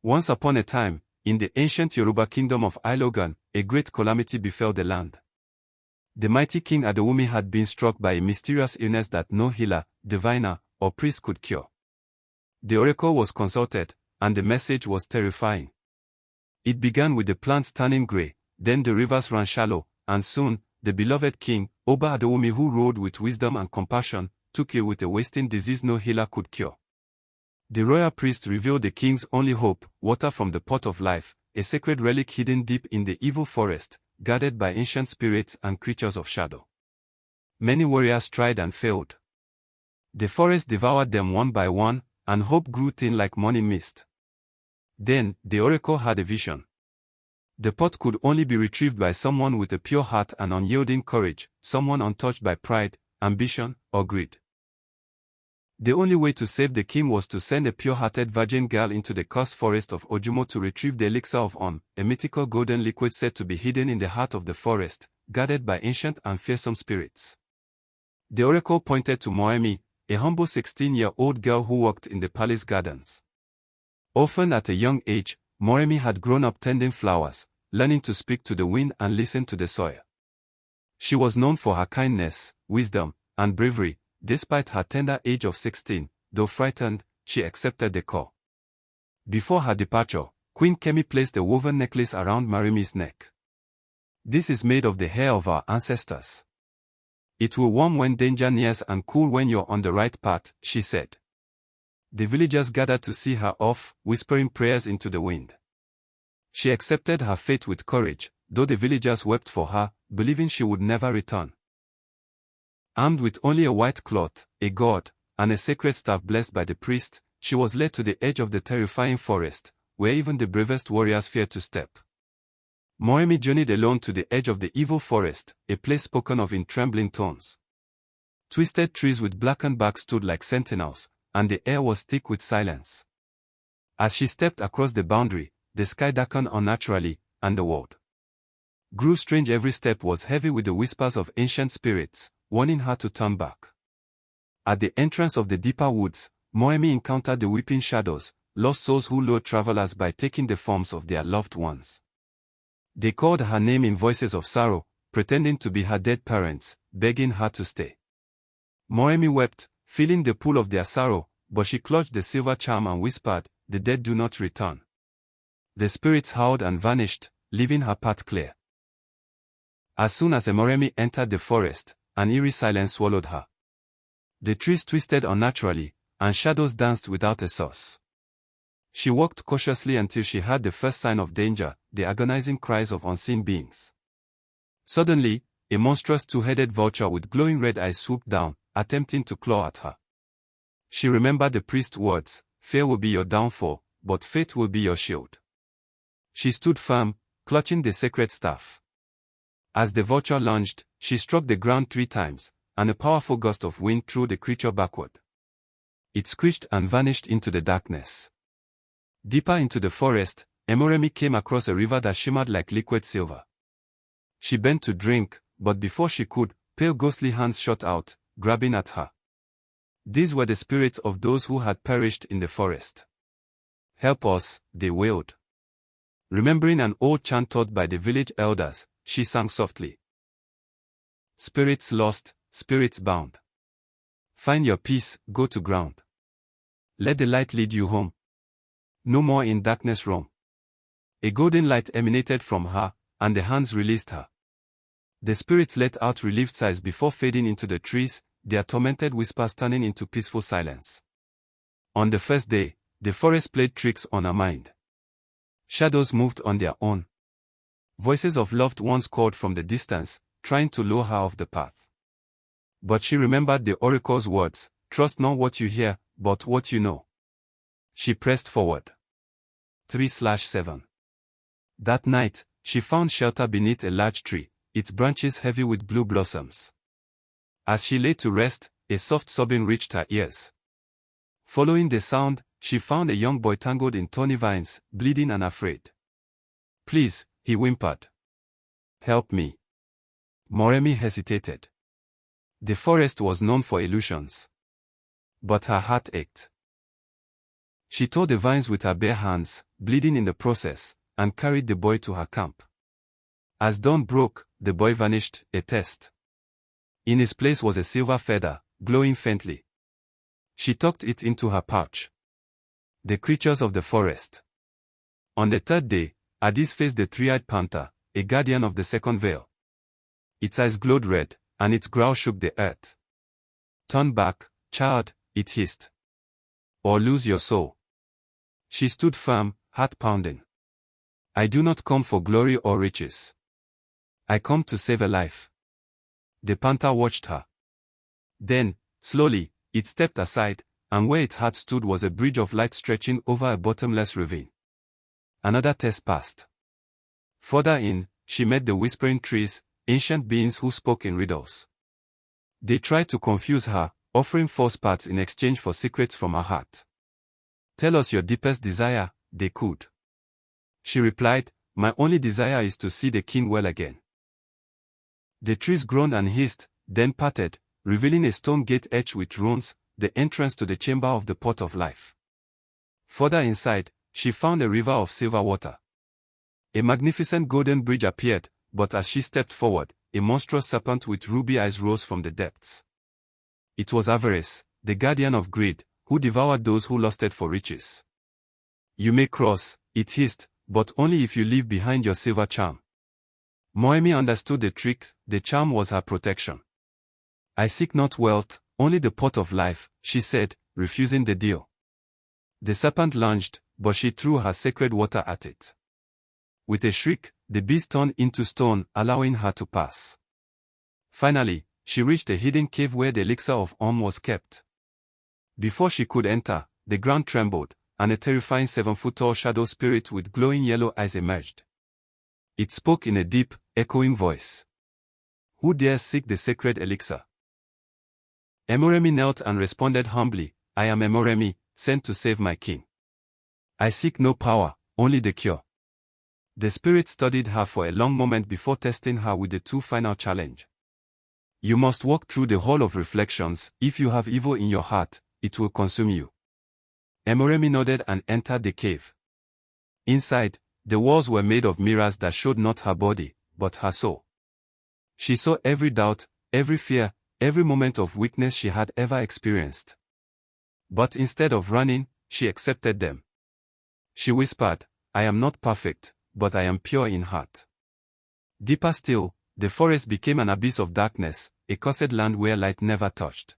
Once upon a time, in the ancient Yoruba kingdom of Ilogan, a great calamity befell the land. The mighty King Adewumi had been struck by a mysterious illness that no healer, diviner, or priest could cure. The oracle was consulted, and the message was terrifying. It began with the plants turning grey, then the rivers ran shallow, and soon, the beloved king, Oba Adewumi, who ruled with wisdom and compassion, took ill with a wasting disease no healer could cure. The royal priest revealed the king's only hope, water from the pot of life, a sacred relic hidden deep in the evil forest, guarded by ancient spirits and creatures of shadow. Many warriors tried and failed. The forest devoured them one by one, and hope grew thin like morning mist. Then, the oracle had a vision. The pot could only be retrieved by someone with a pure heart and unyielding courage, someone untouched by pride, ambition, or greed. The only way to save the king was to send a pure-hearted virgin girl into the cursed forest of Ojumo to retrieve the elixir of On, a mythical golden liquid said to be hidden in the heart of the forest, guarded by ancient and fearsome spirits. The oracle pointed to Moemi, a humble 16-year-old girl who worked in the palace gardens. Often at a young age, Moemi had grown up tending flowers, learning to speak to the wind and listen to the soil. She was known for her kindness, wisdom, and bravery. Despite her tender age of 16, though frightened, she accepted the call. Before her departure, Queen Kemi placed a woven necklace around Marimi's neck. This is made of the hair of our ancestors. It will warm when danger nears and cool when you're on the right path, she said. The villagers gathered to see her off, whispering prayers into the wind. She accepted her fate with courage, though the villagers wept for her, believing she would never return. Armed with only a white cloth, a gourd, and a sacred staff blessed by the priest, she was led to the edge of the terrifying forest, where even the bravest warriors feared to step. Moemi journeyed alone to the edge of the evil forest, a place spoken of in trembling tones. Twisted trees with blackened bark stood like sentinels, and the air was thick with silence. As she stepped across the boundary, the sky darkened unnaturally, and the world grew strange. Every step was heavy with the whispers of ancient spirits, warning her to turn back. At the entrance of the deeper woods, Moemi encountered the weeping shadows, lost souls who lured travelers by taking the forms of their loved ones. They called her name in voices of sorrow, pretending to be her dead parents, begging her to stay. Moemi wept, feeling the pull of their sorrow, but she clutched the silver charm and whispered, "The dead do not return." The spirits howled and vanished, leaving her path clear. As soon as Moemi entered the forest, an eerie silence swallowed her. The trees twisted unnaturally, and shadows danced without a source. She walked cautiously until she heard the first sign of danger, the agonizing cries of unseen beings. Suddenly, a monstrous two-headed vulture with glowing red eyes swooped down, attempting to claw at her. She remembered the priest's words, "Fear will be your downfall, but faith will be your shield." She stood firm, clutching the sacred staff. As the vulture lunged, she struck the ground 3 times, and a powerful gust of wind threw the creature backward. It screeched and vanished into the darkness. Deeper into the forest, Moemi came across a river that shimmered like liquid silver. She bent to drink, but before she could, pale ghostly hands shot out, grabbing at her. These were the spirits of those who had perished in the forest. "Help us," they wailed. Remembering an old chant taught by the village elders, she sang softly. "Spirits lost, spirits bound. Find your peace, go to ground. Let the light lead you home. No more in darkness roam." A golden light emanated from her, and the hands released her. The spirits let out relieved sighs before fading into the trees, their tormented whispers turning into peaceful silence. On the first day, the forest played tricks on her mind. Shadows moved on their own. Voices of loved ones called from the distance, trying to lure her off the path. But she remembered the oracle's words, "Trust not what you hear, but what you know." She pressed forward. 3/7. That night, she found shelter beneath a large tree, its branches heavy with blue blossoms. As she lay to rest, a soft sobbing reached her ears. Following the sound, she found a young boy tangled in thorny vines, bleeding and afraid. "Please," he whimpered. "Help me." Moemi hesitated. The forest was known for illusions. But her heart ached. She tore the vines with her bare hands, bleeding in the process, and carried the boy to her camp. As dawn broke, the boy vanished, a test. In his place was a silver feather, glowing faintly. She tucked it into her pouch. The creatures of the forest. On the third day, Addis faced the three-eyed panther, a guardian of the second veil. Its eyes glowed red, and its growl shook the earth. "Turn back, child," it hissed. "Or lose your soul." She stood firm, heart pounding. "I do not come for glory or riches. I come to save a life." The panther watched her. Then, slowly, it stepped aside, and where it had stood was a bridge of light stretching over a bottomless ravine. Another test passed. Further in, she met the whispering trees, ancient beings who spoke in riddles. They tried to confuse her, offering false paths in exchange for secrets from her heart. "Tell us your deepest desire," they could. She replied, "My only desire is to see the king well again." The trees groaned and hissed, then parted, revealing a stone gate etched with runes, the entrance to the chamber of the pot of life. Further inside, she found a river of silver water. A magnificent golden bridge appeared, but as she stepped forward, a monstrous serpent with ruby eyes rose from the depths. It was Avarice, the guardian of greed, who devoured those who lusted for riches. "You may cross," it hissed, "but only if you leave behind your silver charm." Moemi understood the trick, the charm was her protection. "I seek not wealth, only the pot of life," she said, refusing the deal. The serpent lunged, but she threw her sacred water at it. With a shriek, the beast turned into stone, allowing her to pass. Finally, she reached a hidden cave where the elixir of was kept. Before she could enter, the ground trembled, and a terrifying 7-foot-tall shadow spirit with glowing yellow eyes emerged. It spoke in a deep, echoing voice. "Who dares seek the sacred elixir?" Emoremi knelt and responded humbly, "I am Emoremi, sent to save my king. I seek no power, only the cure." The spirit studied her for a long moment before testing her with the two final challenge. "You must walk through the hall of reflections. If you have evil in your heart, it will consume you." Emoremi nodded and entered the cave. Inside, the walls were made of mirrors that showed not her body, but her soul. She saw every doubt, every fear, every moment of weakness she had ever experienced. But instead of running, she accepted them. She whispered, "I am not perfect, but I am pure in heart." Deeper still, the forest became an abyss of darkness, a cursed land where light never touched.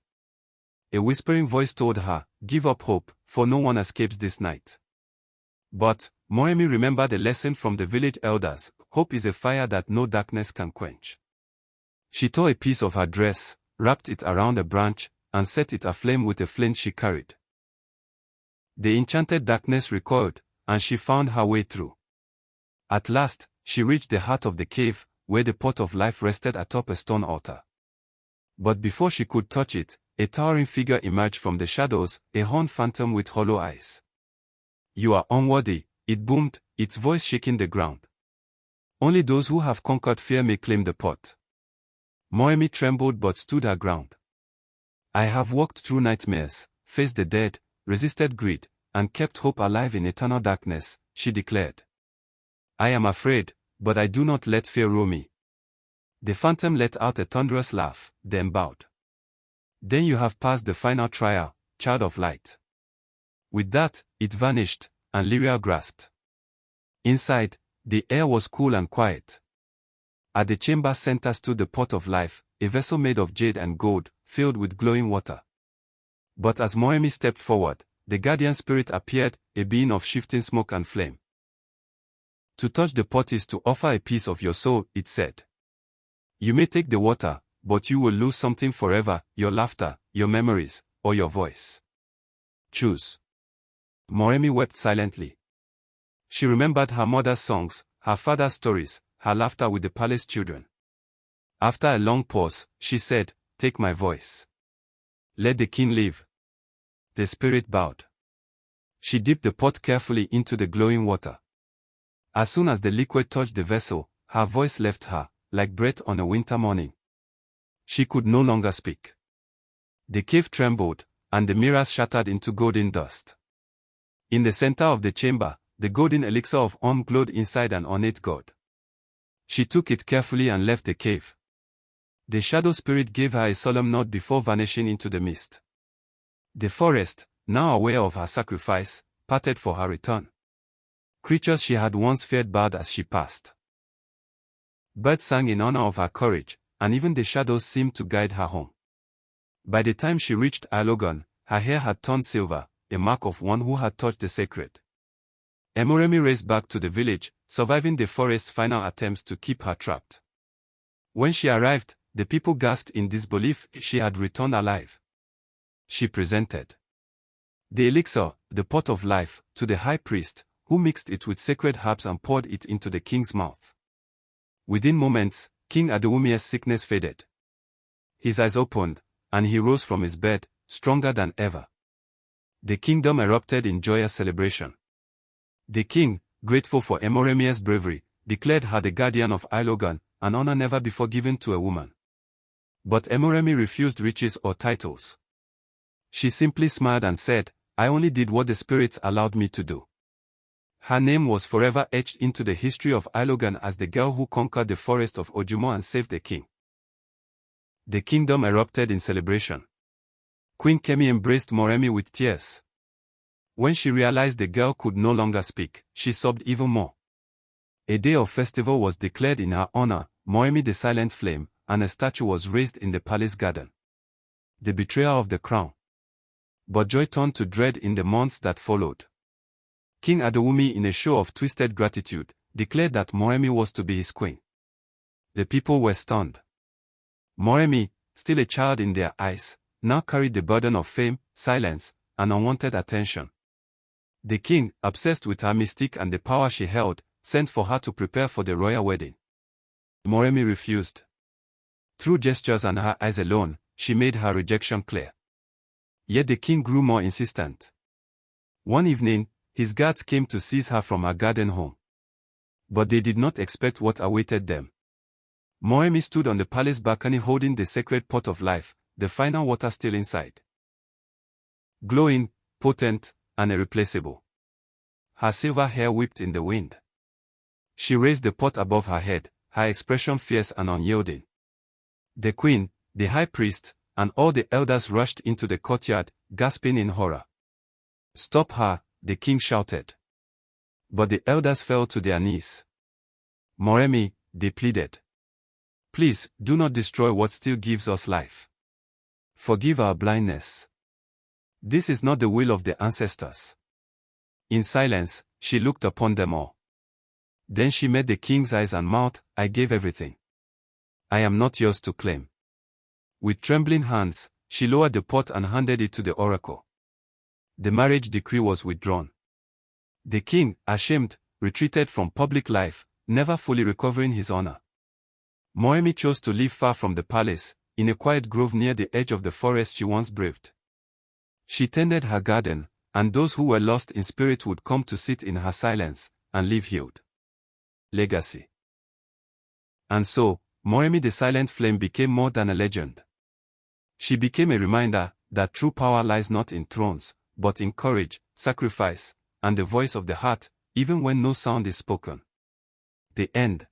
A whispering voice told her, "Give up hope, for no one escapes this night." But Moemi remembered a lesson from the village elders: hope is a fire that no darkness can quench. She tore a piece of her dress, wrapped it around a branch, and set it aflame with a flint she carried. The enchanted darkness recoiled, and she found her way through. At last, she reached the heart of the cave, where the pot of life rested atop a stone altar. But before she could touch it, a towering figure emerged from the shadows, a horned phantom with hollow eyes. "You are unworthy," it boomed, its voice shaking the ground. "Only those who have conquered fear may claim the pot." Moemi trembled but stood her ground. "I have walked through nightmares, faced the dead, resisted greed, and kept hope alive in eternal darkness," she declared. "I am afraid, but I do not let fear rule me." The phantom let out a thunderous laugh, then bowed. "Then you have passed the final trial, child of light." With that, it vanished, and Lyria grasped. Inside, the air was cool and quiet. At the chamber's center stood the pot of life, a vessel made of jade and gold, filled with glowing water. But as Moemi stepped forward, the guardian spirit appeared, a being of shifting smoke and flame. "To touch the pot is to offer a piece of your soul," it said. "You may take the water, but you will lose something forever: your laughter, your memories, or your voice. Choose." Moemi wept silently. She remembered her mother's songs, her father's stories, her laughter with the palace children. After a long pause, she said, "Take my voice. Let the king live." The spirit bowed. She dipped the pot carefully into the glowing water. As soon as the liquid touched the vessel, her voice left her, like breath on a winter morning. She could no longer speak. The cave trembled, and the mirrors shattered into golden dust. In the center of the chamber, the golden elixir of glowed inside an ornate god. She took it carefully and left the cave. The shadow spirit gave her a solemn nod before vanishing into the mist. The forest, now aware of her sacrifice, parted for her return. Creatures she had once feared bowed as she passed. Birds sang in honor of her courage, and even the shadows seemed to guide her home. By the time she reached Alogan, her hair had turned silver, a mark of one who had touched the sacred. Emoremi raced back to the village, surviving the forest's final attempts to keep her trapped. When she arrived, the people gasped in disbelief she had returned alive. She presented the elixir, the pot of life, to the high priest, who mixed it with sacred herbs and poured it into the king's mouth. Within moments, King Adewumi's sickness faded. His eyes opened, and he rose from his bed, stronger than ever. The kingdom erupted in joyous celebration. The king, grateful for Emoremi's bravery, declared her the guardian of Ilogan, an honor never before given to a woman. But Emoremi refused riches or titles. She simply smiled and said, "I only did what the spirits allowed me to do." Her name was forever etched into the history of Ilogan as the girl who conquered the forest of Ojumo and saved the king. The kingdom erupted in celebration. Queen Kemi embraced Moremi with tears. When she realized the girl could no longer speak, she sobbed even more. A day of festival was declared in her honor, Moremi the Silent Flame, and a statue was raised in the palace garden. The betrayal of the crown. But joy turned to dread in the months that followed. King Adewumi, in a show of twisted gratitude, declared that Moremi was to be his queen. The people were stunned. Moremi, still a child in their eyes, now carried the burden of fame, silence, and unwanted attention. The king, obsessed with her mystique and the power she held, sent for her to prepare for the royal wedding. Moremi refused. Through gestures and her eyes alone, she made her rejection clear. Yet the king grew more insistent. One evening, his guards came to seize her from her garden home. But they did not expect what awaited them. Moremi stood on the palace balcony holding the sacred pot of life, the final water still inside. Glowing, potent, and irreplaceable. Her silver hair whipped in the wind. She raised the pot above her head, her expression fierce and unyielding. The queen, the high priest, and all the elders rushed into the courtyard, gasping in horror. "Stop her," the king shouted. But the elders fell to their knees. "Moremi," they pleaded. "Please, do not destroy what still gives us life. Forgive our blindness. This is not the will of the ancestors." In silence, she looked upon them all. Then she met the king's eyes and mouth. "I gave everything. I am not yours to claim." With trembling hands, she lowered the pot and handed it to the oracle. The marriage decree was withdrawn. The king, ashamed, retreated from public life, never fully recovering his honor. Moremi chose to live far from the palace, in a quiet grove near the edge of the forest she once braved. She tended her garden, and those who were lost in spirit would come to sit in her silence, and live healed. Legacy. And so, Moremi the Silent Flame became more than a legend. She became a reminder that true power lies not in thrones, but in courage, sacrifice, and the voice of the heart, even when no sound is spoken. The end.